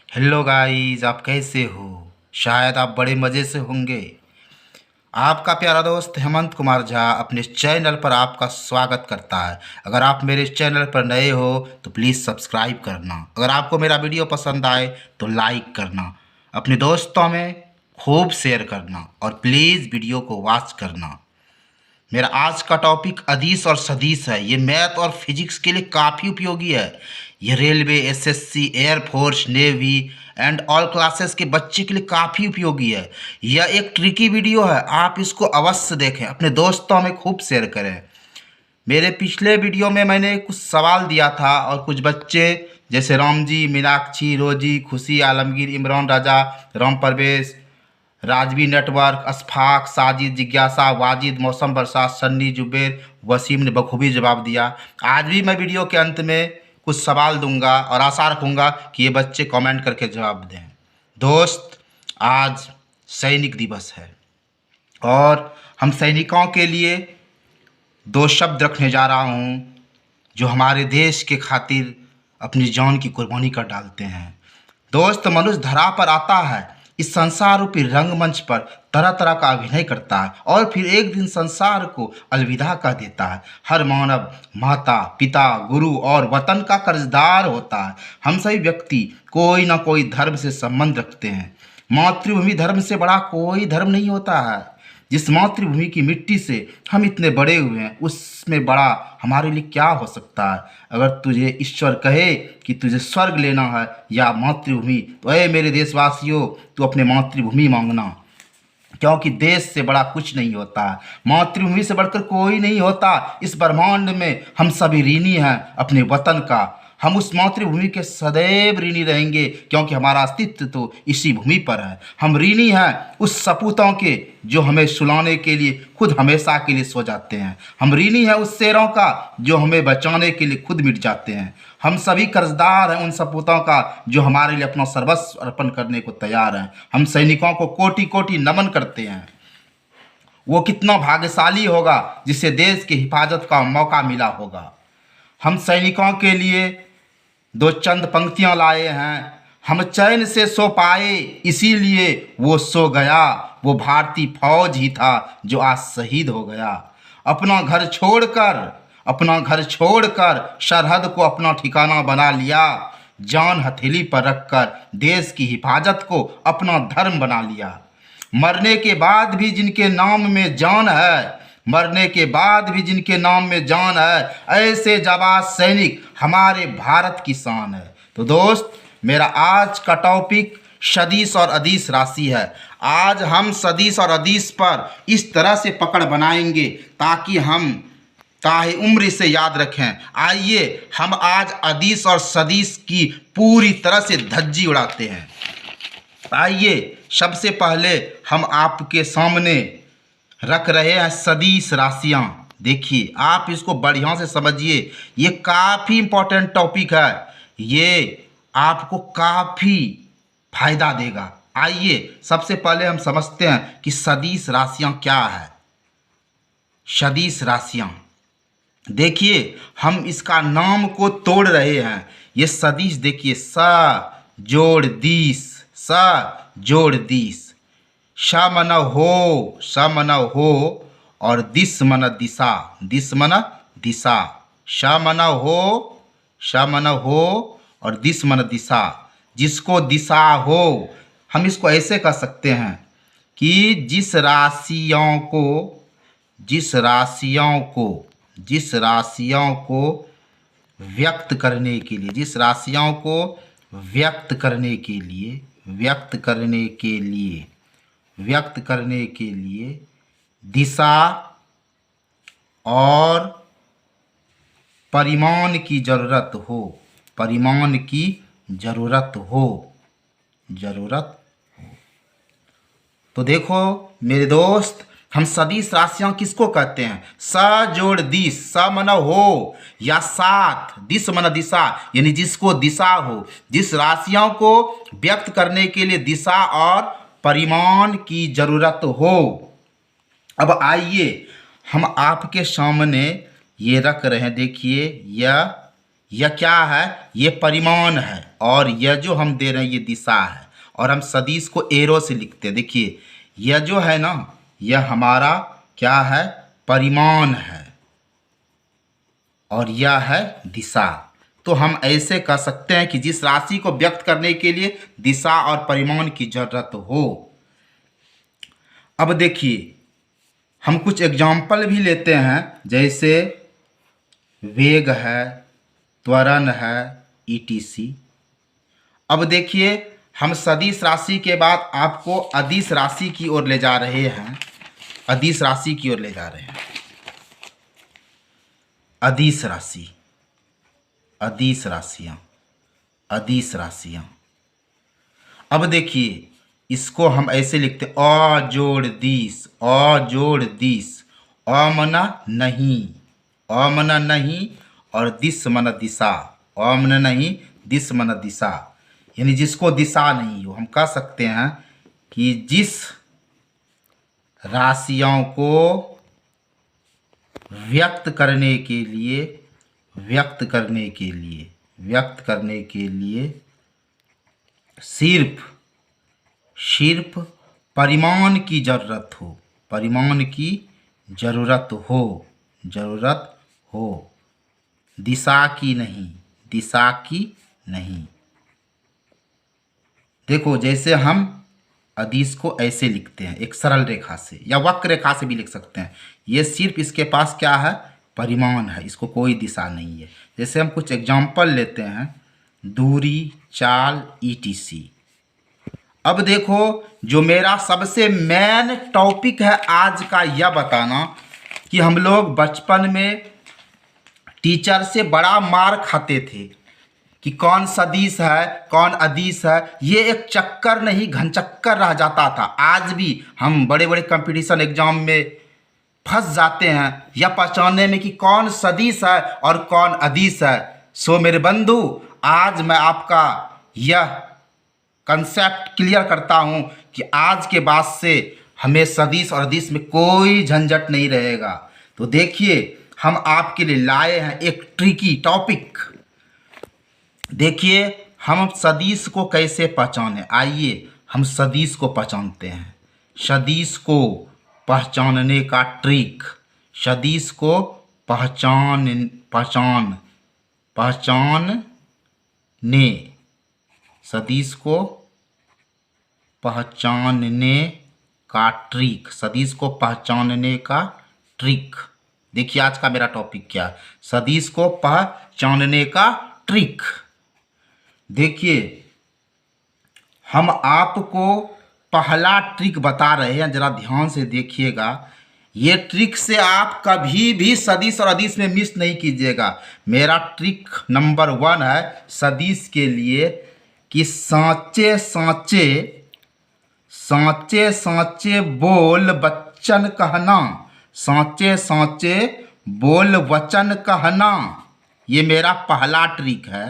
Hello guys, आप कैसे हो? शायद आप बड़े मज़े से होंगे। आपका प्यारा दोस्त हेमंत कुमार झा अपने चैनल पर आपका स्वागत करता है। अगर आप मेरे चैनल पर नए हो तो प्लीज़ सब्सक्राइब करना। अगर आपको मेरा वीडियो पसंद आए तो लाइक करना, अपने दोस्तों में खूब शेयर करना और प्लीज़ वीडियो को वॉच करना। मेरा आज का टॉपिक अदीस और सदीस है। ये मैथ और फिजिक्स के लिए काफ़ी उपयोगी है। ये railway, SSC, air force, navy and all classes के बच्चे के लिए काफ़ी उपयोगी है। यह एक ट्रिकी वीडियो है, आप इसको अवश्य देखें, अपने दोस्तों में खूब शेयर करें। मेरे पिछले वीडियो में मैंने कुछ सवाल दिया था और कुछ बच्चे जैसे राम जी, मीनाक्षी, रोजी, खुशी, आलमगीर, इमरान राजा, राम परवेश, राजवी नेटवर्क, अशफाक, साजिद, जिज्ञासा, वाजिद, मौसम बरसात, सन्नी, जुबेर, वसीम ने बखूबी जवाब दिया। आज भी मैं वीडियो के अंत में कुछ सवाल दूंगा और आशा रखूंगा कि ये बच्चे कमेंट करके जवाब दें। दोस्त, आज सैनिक दिवस है और हम सैनिकों के लिए दो शब्द रखने जा रहा हूँ जो हमारे देश के खातिर अपनी जान की कुर्बानी कर डालते हैं। दोस्त, मनुष्य धरा पर आता है, इस संसार रूपी रंगमंच पर तरह तरह का अभिनय करता है और फिर एक दिन संसार को अलविदा कह देता है। हर मानव माता, पिता, गुरु और वतन का कर्जदार होता है। हम सभी व्यक्ति कोई ना कोई धर्म से संबंध रखते हैं। मातृभूमि धर्म से बड़ा कोई धर्म नहीं होता है। जिस मातृभूमि की मिट्टी से हम इतने बड़े हुए हैं, उसमें बड़ा हमारे लिए क्या हो सकता है? अगर तुझे ईश्वर कहे कि तुझे स्वर्ग लेना है या मातृभूमि, तो ऐ मेरे देशवासियों, तू अपने मातृभूमि मांगना, क्योंकि देश से बड़ा कुछ नहीं होता है। मातृभूमि से बढ़कर कोई नहीं होता। इस ब्रह्मांड में हम सभी ऋणी हैं अपने वतन का। हम उस मातृभूमि के सदैव ऋणी रहेंगे, क्योंकि हमारा अस्तित्व तो इसी भूमि पर है। हम ऋणी हैं उस सपूतों के जो हमें सुलाने के लिए खुद हमेशा के लिए सो जाते हैं। हम ऋणी हैं उस शेरों का जो हमें बचाने के लिए खुद मिट जाते हैं। हम सभी कर्जदार हैं उन सपूतों का जो हमारे लिए अपना सर्वस्व अर्पण करने को तैयार हैं। हम सैनिकों को कोटि कोटि नमन करते हैं। वो कितना भाग्यशाली होगा जिसे देश की हिफाजत का मौका मिला होगा। हम सैनिकों के लिए दो चंद पंक्तियां लाए हैं। हम चैन से सो पाए इसीलिए वो सो गया, वो भारतीय फौज ही था जो आज शहीद हो गया। अपना घर छोड़कर अपना घर छोड़कर सरहद को अपना ठिकाना बना लिया। जान हथेली पर रखकर देश की हिफाजत को अपना धर्म बना लिया। मरने के बाद भी जिनके नाम में जान है, मरने के बाद भी जिनके नाम में जान है, ऐसे जाबाज सैनिक हमारे भारत की शान है। तो दोस्त, मेरा आज का टॉपिक सदिश और अदीस राशि है। आज हम सदिश और अदीस पर इस तरह से पकड़ बनाएंगे ताकि हम ताहे उम्र इसे याद रखें। आइए हम आज अदीस और सदिश की पूरी तरह से धज्जी उड़ाते हैं। आइए सबसे पहले हम आपके सामने रख रहे हैं सदिश राशियां। देखिए, आप इसको बढ़िया से समझिए, ये काफ़ी इम्पोर्टेंट टॉपिक है। ये आपको काफ़ी फायदा देगा। आइए सबसे पहले हम समझते हैं कि सदिश राशियां क्या है। सदिश राशियां, देखिए हम इसका नाम को तोड़ रहे हैं। ये सदिश देखिए, स जोड़ दीस, स जोड़ दीस, श मन हो, स मन हो और दिस मन दिशा, दिस मन दिशा, श मन हो, श मन हो और दिस मन दिशा। जिसको दिशा हो, हम इसको ऐसे कह सकते हैं कि जिस राशियों को जिस राशियों को जिस राशियों को व्यक्त करने के लिए जिस राशियों को व्यक्त करने के लिए व्यक्त करने के लिए व्यक्त करने के लिए दिशा और परिमाण की जरूरत हो, परिमाण की जरूरत हो, जरूरत हो। तो देखो मेरे दोस्त, हम सदिश राशियां किसको कहते हैं? स जोड़ दिस, स मन हो या साथ, दिस मन दिशा, यानी जिसको दिशा हो। जिस राशियों को व्यक्त करने के लिए दिशा और परिमाण की जरूरत हो। अब आइए हम आपके सामने ये रख रहे हैं। देखिए, यह क्या है, ये परिमाण है, और यह जो हम दे रहे हैं ये दिशा है। और हम सदिश को एरो से लिखते हैं। देखिए यह जो है ना, यह हमारा क्या है, परिमाण है, और यह है दिशा। तो हम ऐसे कह सकते हैं कि जिस राशि को व्यक्त करने के लिए दिशा और परिमाण की जरूरत हो। अब देखिए हम कुछ एग्जाम्पल भी लेते हैं, जैसे वेग है, त्वरण है, ईटीसी। अब देखिए हम सदिश राशि के बाद आपको अदिश राशि की ओर ले जा रहे हैं। अदिश राशि की ओर ले जा रहे हैं। अदिश राशि, अदिश राशियां, अदिश राशियां। अब देखिए इसको हम ऐसे लिखते अ जोड़ दिस, अ जोड़ दिस। अ मना नहीं, अ मना नहीं, और दिस मना दिशा। अ मना नहीं, दिस मना दिशा, यानी जिसको दिशा नहीं हो। हम कह सकते हैं कि जिस राशियों को व्यक्त करने के लिए, व्यक्त करने के लिए, व्यक्त करने के लिए सिर्फ सिर्फ परिमाण की जरूरत हो, परिमाण की जरूरत हो, जरूरत हो, दिशा की नहीं, दिशा की नहीं। देखो जैसे हम अदिश को ऐसे लिखते हैं एक सरल रेखा से, या वक्र रेखा से भी लिख सकते हैं। ये सिर्फ इसके पास क्या है, परिमाण है, इसको कोई दिशा नहीं है। जैसे हम कुछ एग्जाम्पल लेते हैं, दूरी, चाल, ईटीसी। अब देखो जो मेरा सबसे मेन टॉपिक है आज का, यह बताना कि हम लोग बचपन में टीचर से बड़ा मार खाते थे कि कौन सदिश है, कौन अदिश है। ये एक चक्कर नहीं, घनचक्कर रह जाता था। आज भी हम बड़े बड़े कंपटीशन एग्जाम में फंस जाते हैं यह पहचानने में कि कौन सदिश है और कौन अदिश है। सो मेरे बंधु, आज मैं आपका यह कंसेप्ट क्लियर करता हूं कि आज के बाद से हमें सदिश और अदिश में कोई झंझट नहीं रहेगा। तो देखिए हम आपके लिए लाए हैं एक ट्रिकी टॉपिक। देखिए हम सदिश को कैसे पहचाने, आइए हम सदिश को पहचानते हैं। सदिश को पहचानने का ट्रिक, सदिश को पहचान पहचानने, सदिश को पहचानने का ट्रिक, सदिश को पहचानने का ट्रिक। देखिए आज का मेरा टॉपिक क्या है, सदिश को पहचानने का ट्रिक। देखिए हम आपको पहला ट्रिक बता रहे हैं, जरा ध्यान से देखिएगा। ये ट्रिक से आप कभी भी सदिश और अदिश में मिस नहीं कीजिएगा। मेरा ट्रिक नंबर 1 है सदिश के लिए कि सांचे सांचे, सांचे सांचे बोल वचन कहना, सांचे सांचे बोल वचन कहना। ये मेरा पहला ट्रिक है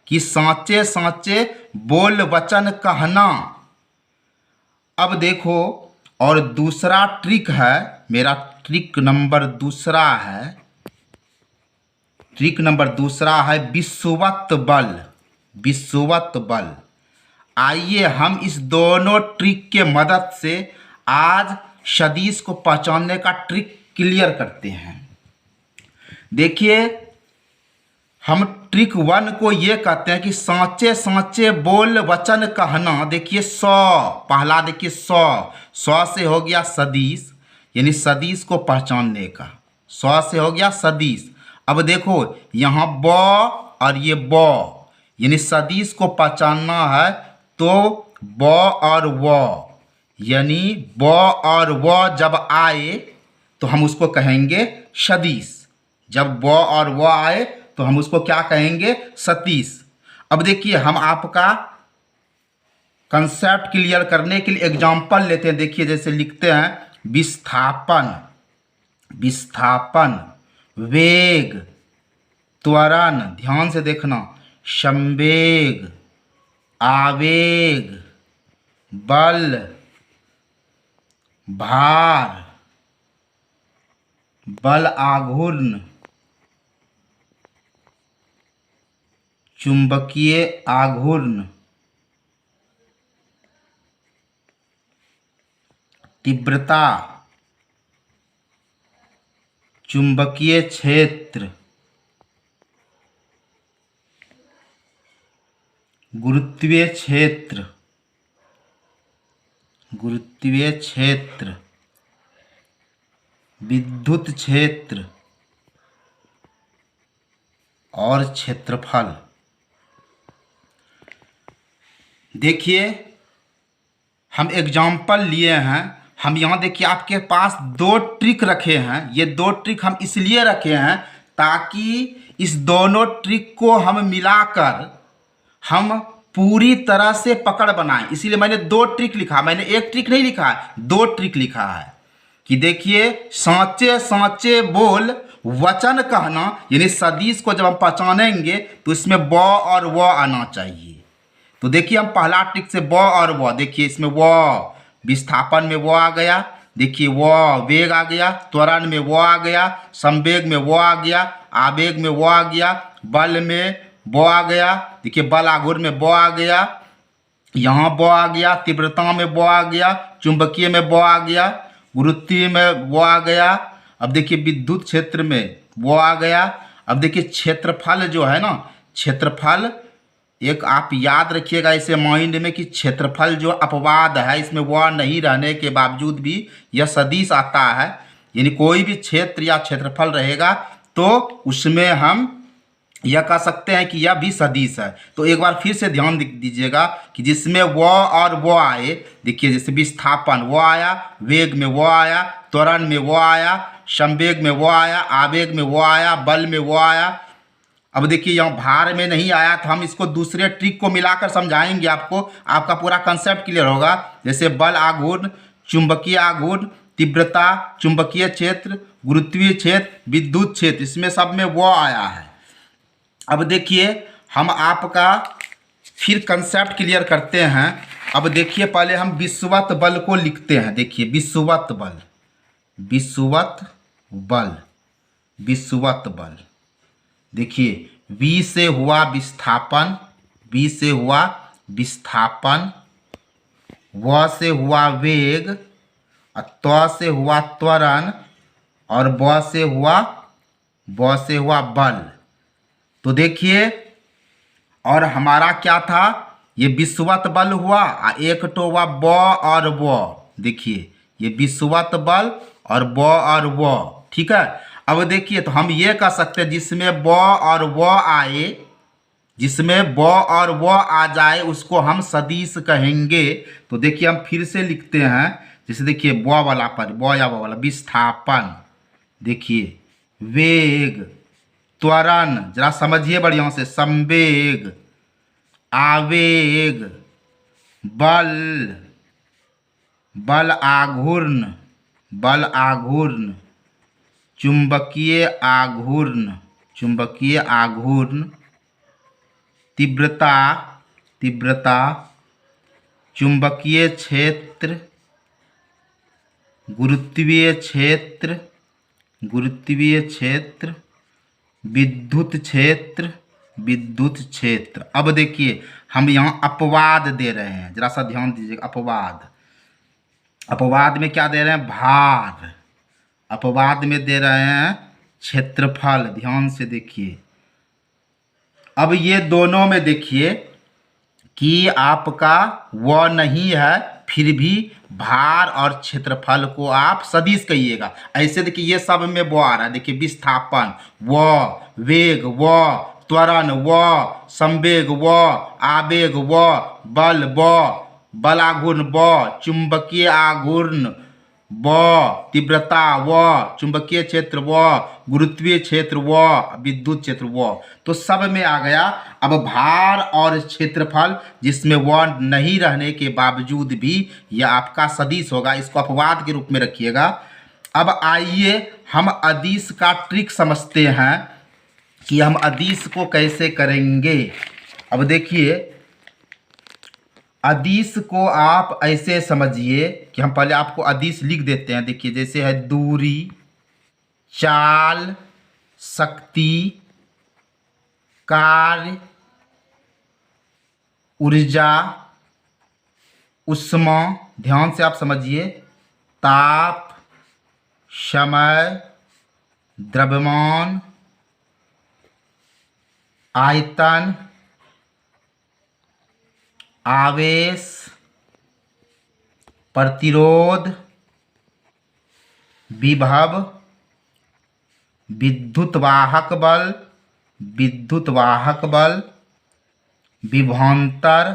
कि सांचे सांचे बोल वचन कहना। अब देखो और दूसरा ट्रिक है, मेरा ट्रिक नंबर दूसरा है, ट्रिक नंबर दूसरा है विषुवत बल, विषुवत बल। आइए हम इस दोनों ट्रिक के मदद से आज सदिश को पहचानने का ट्रिक क्लियर करते हैं। देखिए हम ट्रिक 1 को ये कहते हैं कि सांचे सांचे बोल वचन कहना। देखिए सौ, पहला देखिए सौ से हो गया सदिश, यानी सदिश को पहचानने का, सौ से हो गया सदिश। अब देखो यहाँ ब और ये ब, यानी सदिश को पहचानना है तो ब और व, यानी ब और व जब आए तो हम उसको कहेंगे सदिश। जब ब और व आए तो हम उसको क्या कहेंगे, सदिश। अब देखिए हम आपका कंसेप्ट क्लियर करने के लिए एग्जाम्पल लेते हैं। देखिए जैसे लिखते हैं विस्थापन, विस्थापन, वेग, त्वरण, ध्यान से देखना, संवेग, आवेग, बल, भार, बल आघूर्ण, चुंबकीय आघूर्ण, तीव्रता, चुंबकीय क्षेत्र, गुरुत्वीय क्षेत्र, गुरुत्वीय क्षेत्र, विद्युत क्षेत्र और क्षेत्रफल। देखिए हम एग्जाम्पल लिए हैं। हम यहाँ देखिए आपके पास दो ट्रिक रखे हैं। ये दो ट्रिक हम इसलिए रखे हैं ताकि इस दोनों ट्रिक को हम मिलाकर हम पूरी तरह से पकड़ बनाएं। इसीलिए मैंने दो ट्रिक लिखा, मैंने एक ट्रिक नहीं लिखा है, दो ट्रिक लिखा है कि देखिए सांचे सांचे बोल वचन कहना, यानी सदिश को जब हम पहचानेंगे तो इसमें ब और व आना चाहिए। तो देखिए हम पहला ट्रिक से ब और व, देखिए इसमें व विस्थापन में व आ गया, देखिए व वेग आ गया, त्वरण में व आ गया, संवेग में व आ गया, आवेग में व आ गया, बल में व आ गया, देखिए बल आघूर्ण में व आ गया, यहाँ व आ गया, तीव्रता में व आ गया, चुंबकीय में व आ गया, गुरुत्वीय में व आ गया। अब देखिए विद्युत क्षेत्र में वो आ गया। अब देखिए क्षेत्रफल जो है ना, क्षेत्रफल एक आप याद रखिएगा इसे माइंड में कि क्षेत्रफल जो अपवाद है, इसमें वो नहीं रहने के बावजूद भी यह सदिश आता है। यानी कोई भी क्षेत्र या क्षेत्रफल रहेगा तो उसमें हम यह कह सकते हैं कि यह भी सदिश है। तो एक बार फिर से ध्यान दीजिएगा कि जिसमें वो और वो आए, देखिए जैसे विस्थापन वो आया, वेग में वो आया, त्वरण में वो आया, संवेग में वो आया, आवेग में वो आया, बल में वो आया। अब देखिए यहाँ भार में नहीं आया तो हम इसको दूसरे ट्रिक को मिलाकर समझाएंगे आपको, आपका पूरा कंसेप्ट क्लियर होगा। जैसे बल आघूर्ण, चुंबकीय आघूर्ण, तीव्रता, चुंबकीय क्षेत्र, गुरुत्वीय क्षेत्र, विद्युत क्षेत्र, इसमें सब में वो आया है। अब देखिए हम आपका फिर कंसेप्ट क्लियर करते हैं। अब देखिए पहले हम विषुवत बल को लिखते हैं। देखिए विषुवत बल, विषुवत बल, विषुवत बल, देखिए V से हुआ विस्थापन, V से हुआ विस्थापन, W से हुआ वेग, त्व से हुआ त्वरण और ब से हुआ बल। तो देखिए और हमारा क्या था, ये विषुवत बल हुआ, एक तो हुआ ब और वो, देखिए ये विषुवत बल और ब और वो, ठीक है। अब देखिए तो हम ये कह सकते हैं जिसमें ब और वो आए, जिसमें ब और वो आ जाए उसको हम सदिश कहेंगे। तो देखिए हम फिर से लिखते हैं, जैसे देखिए ब वाला पर, ब या ब वाला विस्थापन, देखिए वेग, त्वरण, जरा समझिए बढ़िया से, संवेग, आवेग, बल, बल आघूर्ण, बल आघूर्ण, चुंबकीय आघूर्ण, चुंबकीय आघूर्ण, तीव्रता, तीव्रता, चुंबकीय क्षेत्र, गुरुत्वीय क्षेत्र, गुरुत्वीय क्षेत्र, विद्युत क्षेत्र, विद्युत क्षेत्र। अब देखिए हम यहाँ अपवाद दे रहे हैं, जरा सा ध्यान दीजिएगा। अपवाद, अपवाद में क्या दे रहे हैं, भार, अपवाद में दे रहे हैं क्षेत्रफल। ध्यान से देखिए अब ये दोनों में देखिए कि आपका वो नहीं है, फिर भी भार और क्षेत्रफल को आप सदिश कहिएगा। ऐसे देखिए ये सब में वो आ रहा है, देखिए विस्थापन वो, वेग वो, त्वरण वो, संवेग वो, आवेग वो, बल वो, बल आघूर्ण वो, चुंबकीय आघूर्ण वो, तीव्रता वो, चुंबकीय क्षेत्र वो, गुरुत्वीय क्षेत्र वो, विद्युत क्षेत्र वो, तो सब में आ गया। अब भार और क्षेत्रफल जिसमें वो नहीं रहने के बावजूद भी यह आपका सदिश होगा, इसको अपवाद के रूप में रखिएगा। अब आइए हम अदिश का ट्रिक समझते हैं कि हम अदिश को कैसे करेंगे। अब देखिए अदिश को आप ऐसे समझिए कि हम पहले आपको अदिश लिख देते हैं। देखिए जैसे है दूरी, चाल, शक्ति, कार्य, ऊर्जा, उष्मा, ध्यान से आप समझिए, ताप, समय, द्रव्यमान, आयतन, आवेश, प्रतिरोध, विभव, विद्युत वाहक बल, विद्युत वाहक बल, विभवांतर,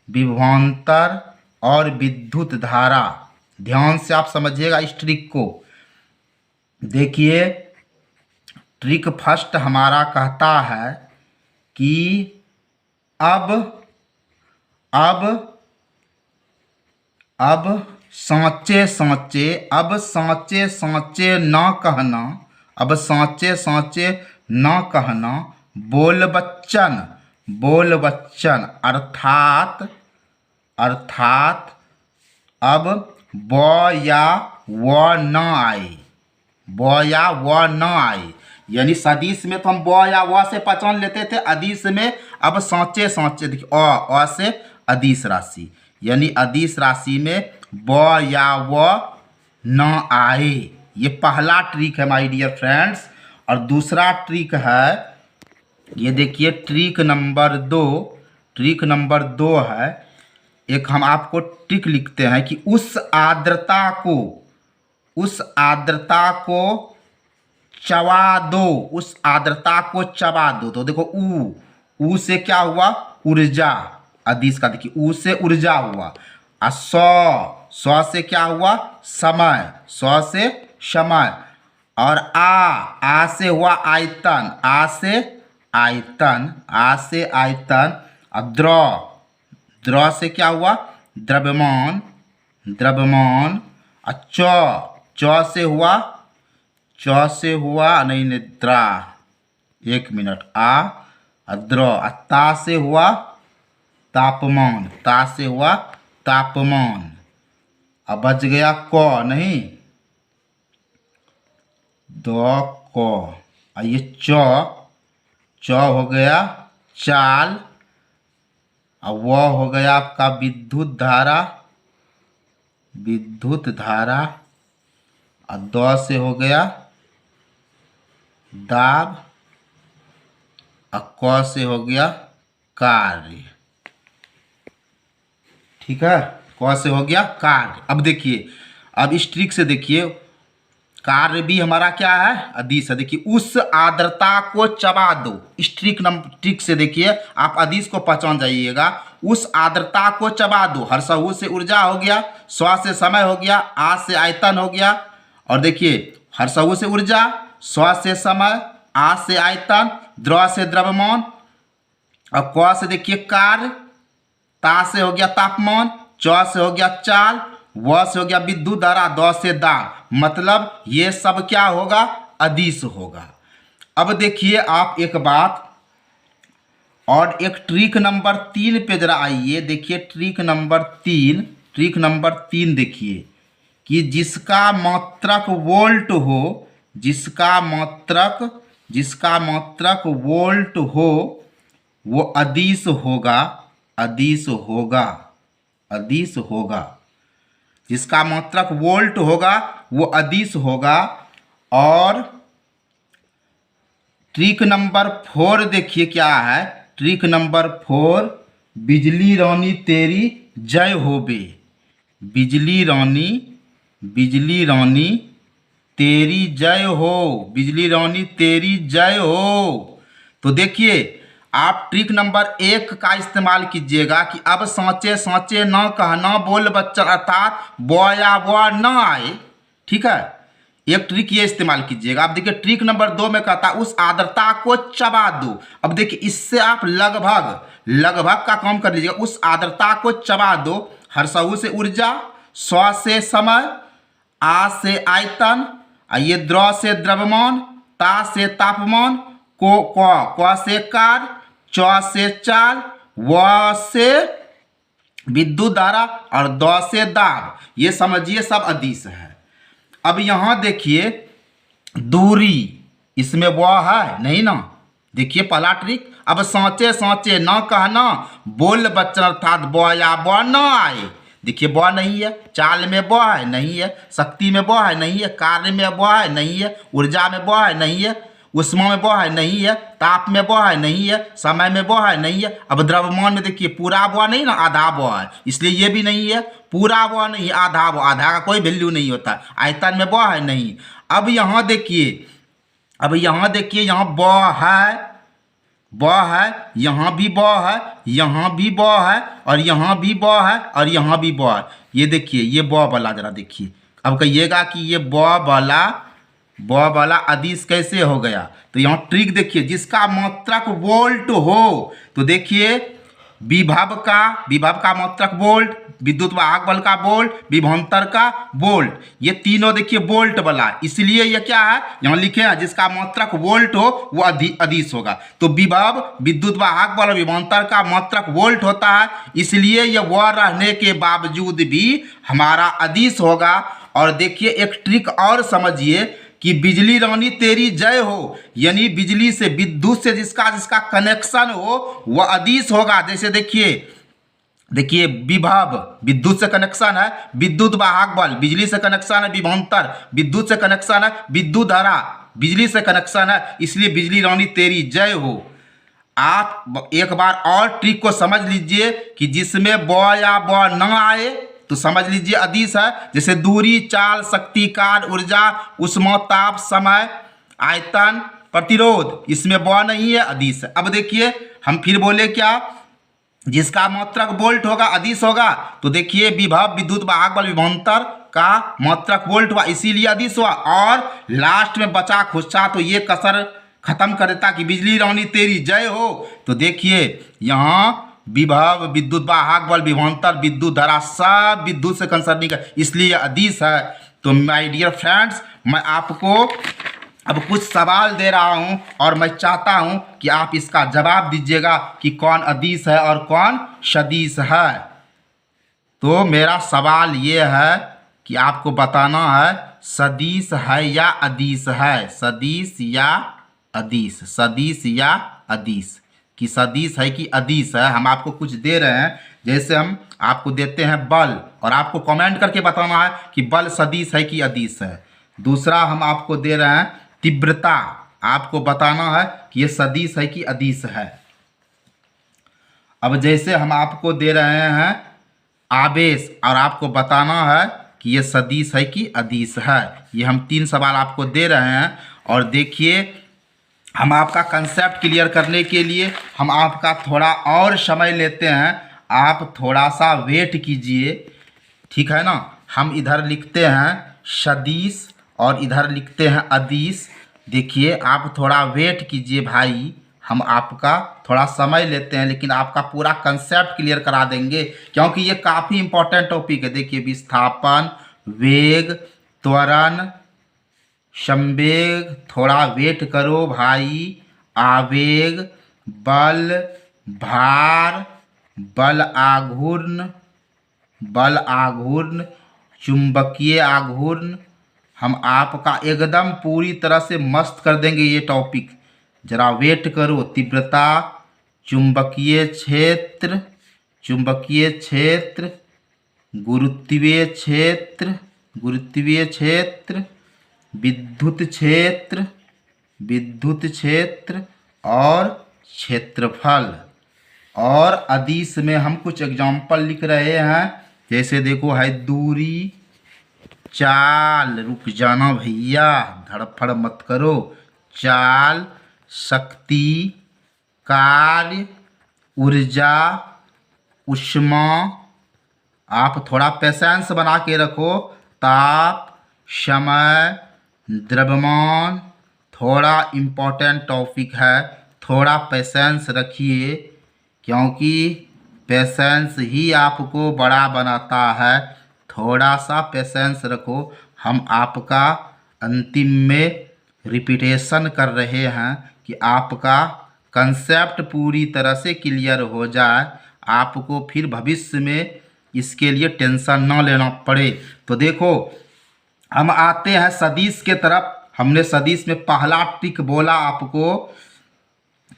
विभवांतर और विद्युत धारा। ध्यान से आप समझिएगा इस ट्रिक को। देखिए, ट्रिक फर्स्ट हमारा कहता है कि अब सांचे सांचे, अब सांचे सांचे न कहना, अब सांचे सांचे न कहना, बोल बच्चन, बोल बच्चन, अर्थात अब ब या व न आए, ब या व न आए। यानी सदिश में तो हम ब या व से पहचान लेते थे, अदिश में अब सांचे सांचे, देखिए अ से अदिश राशि, यानी अदिश राशि में ब या व न आए। ये पहला ट्रिक है माय डियर फ्रेंड्स। और दूसरा ट्रिक है, ये देखिए ट्रिक नंबर 2, ट्रिक नंबर 2 है, एक हम आपको ट्रिक लिखते हैं कि उस आर्द्रता को चबा दो, उस आर्द्रता को चबा दो। तो देखो ऊ से क्या हुआ, ऊर्जा, अदिश का देखिए ऊ से ऊर्जा हुआ, और सौ से क्या हुआ, समय, सौ से समय, और आ से हुआ आयतन, आ से आयतन, और द्रव से क्या हुआ, द्रव्यमान, और च से हुआ नहीं निद्रा, एक मिनट, द्रव, ता से हुआ तापमान, ता से हुआ तापमान। अब बच गया क, नहीं क, ये च हो गया चाल, और वो हो गया आपका विद्युत धारा, और द से हो गया दाब, और क से हो गया कार्य। ठीक है, क से हो गया कार्य। अब देखिए, अब इस ट्रिक से देखिए, कार्य भी हमारा क्या है, अदिश है। देखिए उस आर्द्रता को चबा दो, इस ट्रिक से देखिए आप अदिश को पहचान जाइएगा। उस आर्द्रता को चबा दो, हर्षऊ से ऊर्जा हो गया, स्व से समय हो गया, आ से आयतन हो गया, और देखिए हर्षऊ से ऊर्जा, स्व से समय, आ से आयतन, द्रव से द्रव्यमान, और क से देखिए कार्य, ता से हो गया तापमान, च से हो गया चाल, व से हो गया विद्युत धारा, द से दाब। मतलब ये सब क्या होगा, अदिश होगा। अब देखिए आप एक बात, और एक ट्रिक नंबर 3 पे जरा आइए। देखिए ट्रिक नंबर 3 देखिए कि जिसका मात्रक वोल्ट हो, जिसका मात्रक वोल्ट हो वो अदिश होगा, जिसका मात्रक वोल्ट होगा वो अदिश होगा। और ट्रिक नंबर 4 देखिए क्या है, ट्रिक नंबर 4, बिजली रानी तेरी जय होबे, बिजली रानी तेरी जय हो, बिजली रानी तेरी जय हो। तो देखिए आप ट्रिक नंबर 1 का इस्तेमाल कीजिएगा कि अब सांचे सांचे न कहना, बोल बच्चा, अर्थात ब या व न आए। ठीक है, एक ट्रिक ये इस्तेमाल कीजिएगा। अब देखिए ट्रिक नंबर 2 में कहता है उस आर्द्रता को चबा दो। अब देखिए इससे आप लगभग का काम कर लीजिएगा। उस आर्द्रता को चबा दो, हर्षऊ से ऊर्जा, स्व से समय, आ से आयतन, ये द्रव से द्रव्यमान, ता से तापमान, क से कार्य, च से चाल, व से विद्युत धारा, और द से दाब। ये समझिए सब अदिश है। अब यहां देखिए दूरी, इसमें व है नहीं ना, देखिए पहला ट्रिक। अब सोचे सोचे न कहना, बोल बच्चन अर्थात ब या ब न आए। देखिए ब नहीं है, चाल में ब है नहीं है, शक्ति में ब है नहीं है, कार्य में ब है नहीं है, ऊर्जा में ब है नहीं है, उष्मा में ब है नहीं है, ताप में ब है नहीं है, समय में ब है नहीं है। अब द्रव्यमान में देखिए पूरा ब नहीं ना, आधा ब है, इसलिए ये भी नहीं है। पूरा ब नहीं, आधा ब, आधा का कोई वैल्यू नहीं होता। आयतन में ब है नहीं। अब यहाँ देखिए, अब यहाँ देखिए, यहाँ ब है, ब है, यहाँ भी ब है, यहाँ भी ब है, और यहाँ भी ब है, और यहाँ भी ब है। ये देखिए, ये ब वाला जरा देखिए। अब कहिएगा कि ये ब वाला अदिश कैसे हो गया? तो यहाँ ट्रिक देखिए, जिसका मात्रक वोल्ट हो, तो देखिए विभव का मात्रक वोल्ट, विद्युत वाहक बल का वोल्ट, विभवांतर का वोल्ट, ये तीनों देखिए वोल्ट वाला, इसलिए ये क्या है यहाँ लिखे हैं, जिसका मात्रक वोल्ट हो वो अदिश होगा। तो विभव, विद्युत वाहक बल और विभवांतर का मात्रक वोल्ट होता है, इसलिए ये वह रहने के बावजूद भी हमारा अदिश होगा। और देखिए एक ट्रिक और समझिए कि बिजली रानी तेरी जय हो, यानी बिजली से, विद्युत से जिसका जिसका कनेक्शन हो वह अदिश होगा। जैसे देखिए विभव विद्युत से कनेक्शन है, विद्युत वाहक बल बिजली से कनेक्शन है, विभवांतर विद्युत से कनेक्शन है, विद्युत धारा बिजली से कनेक्शन है, इसलिए बिजली रानी तेरी जय हो। आप एक बार और ट्रिक को समझ लीजिए कि जिसमें ब या ब न आए तो समझ लीजिए अदिश है। जैसे दूरी, चाल, शक्ति, कार्य, ऊर्जा, उष्मा, ताप, समय, आयतन, प्रतिरोध, इसमें ब नहीं है, अदिश है। अब देखिए हम फिर बोले क्या, जिसका मात्रक वोल्ट होगा अदिश होगा। तो देखिए विभव, विद्युत वाहक बल, विभवांतर का मात्रक वोल्ट हुआ, इसीलिए अदिश हुआ। और लास्ट में बचा खुचा तो ये कसर खत्म कर देता कि बिजली रानी तेरी जय हो। तो देखिए यहाँ विभव, विद्युत वाहक बल, विभवांतर, विद्युत धारा सब विद्युत से कंसर्निंग है, इसलिए अदिश है। तो माय डियर फ्रेंड्स, मैं आपको अब कुछ सवाल दे रहा हूं और मैं चाहता हूं कि आप इसका जवाब दीजिएगा कि कौन अदिश है और कौन सदिश है। तो मेरा सवाल ये है कि आपको बताना है सदिश है या अदिश है, सदिश या अदिश, सदिश या अदिश, कि सदिश है कि अदिश है। हम आपको कुछ दे रहे हैं, जैसे हम आपको देते हैं बल, और आपको कमेंट करके बताना है कि बल सदिश है कि अदिश है। दूसरा हम आपको दे रहे हैं तीव्रता, आपको बताना है कि ये सदिश है कि अदिश है। अब जैसे हम आपको दे रहे हैं आवेश, और आपको बताना है कि ये सदिश है कि अदिश है। ये हम 3 सवाल आपको दे रहे हैं। और देखिए हम आपका कंसेप्ट क्लियर करने के लिए हम आपका थोड़ा और समय लेते हैं, आप थोड़ा सा वेट कीजिए, ठीक है ना। हम इधर लिखते हैं सदिश और इधर लिखते हैं अदिश। देखिए आप थोड़ा वेट कीजिए भाई, हम आपका थोड़ा समय लेते हैं, लेकिन आपका पूरा कंसेप्ट क्लियर करा देंगे, क्योंकि ये काफ़ी इंपॉर्टेंट टॉपिक है। देखिए विस्थापन, वेग, त्वरण, संवेग, थोड़ा वेट करो भाई, आवेग, बल, भार, बल आघूर्ण, चुंबकीय आघूर्ण, हम आपका एकदम पूरी तरह से मस्त कर देंगे ये टॉपिक, जरा वेट करो। तीव्रता, चुंबकीय क्षेत्र, गुरुत्वीय क्षेत्र, विद्युत क्षेत्र और क्षेत्रफल। और अदिश में हम कुछ एग्जाम्पल लिख रहे हैं, जैसे देखो है दूरी, चाल, रुक जाना भैया, धड़फड़ मत करो, चाल, शक्ति, कार्य, ऊर्जा, उष्मा, आप थोड़ा पेशेंस बना के रखो, ताप, समय, द्रव्यमान, थोड़ा इम्पोर्टेंट टॉपिक है, थोड़ा पेशेंस रखिए, क्योंकि पेशेंस ही आपको बड़ा बनाता है। थोड़ा सा पेशेंस रखो, हम आपका अंतिम में रिपीटेशन कर रहे हैं कि आपका कंसेप्ट पूरी तरह से क्लियर हो जाए, आपको फिर भविष्य में इसके लिए टेंशन ना लेना पड़े। तो देखो हम आते हैं सदिश के तरफ। हमने सदिश में पहला ट्रिक बोला आपको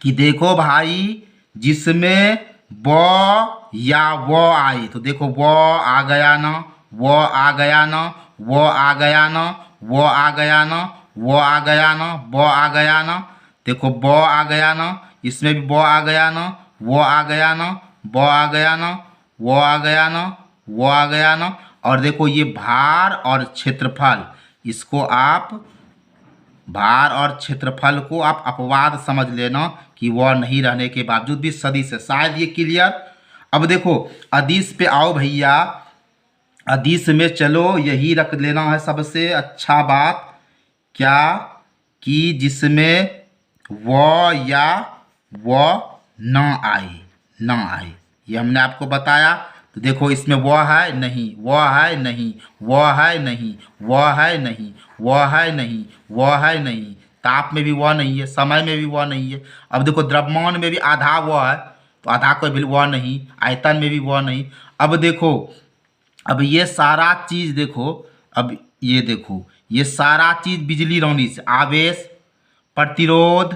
कि देखो भाई, जिसमें ब या वो आए, तो देखो वो आ गया ना, वो आ गया ना, वो आ गया ना, वो आ गया ना, वो आ गया ना, वो आ गया ना। देखो वो आ गया ना, इसमें भी वो आ गया ना, वो आ गया ना, वो आ गया ना, वो आ गया ना, वो आ गया ना। और देखो ये भार और क्षेत्रफल, इसको आप भार और क्षेत्रफल को आप अपवाद समझ लेना कि वह नहीं रहने के बावजूद भी सदिश है। शायद ये क्लियर। अब देखो अदिश पे आओ भैया। अदिश में चलो यही रख लेना है सबसे अच्छा बात, क्या कि जिसमें व या व न आए, न आए। ये हमने आपको बताया। तो देखो इसमें वह है नहीं, वह है नहीं, वह है नहीं, वह है नहीं, वह है नहीं, वह है नहीं। ताप में भी वह नहीं है, समय में भी वह नहीं है। अब देखो द्रव्यमान में भी आधा वह है, तो आधा कोई भी वह नहीं। आयतन में भी वह नहीं। अब देखो, अब ये सारा चीज़ देखो, अब ये देखो, ये सारा चीज़ बिजली रौनी से आवेश, प्रतिरोध,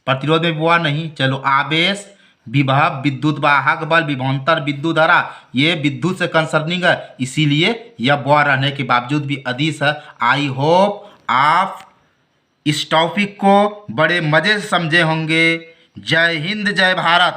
प्रतिरोध में वह नहीं। चलो आवेश, विभव, विद्युत वाहक बल, विभवांतर, विद्युत धारा, ये विद्युत से कंसर्निंग है, इसीलिए यह वह रहने के बावजूद भी अदिश है। आई होप आप इस टॉपिक को बड़े मज़े से समझे होंगे। जय हिंद, जय भारत।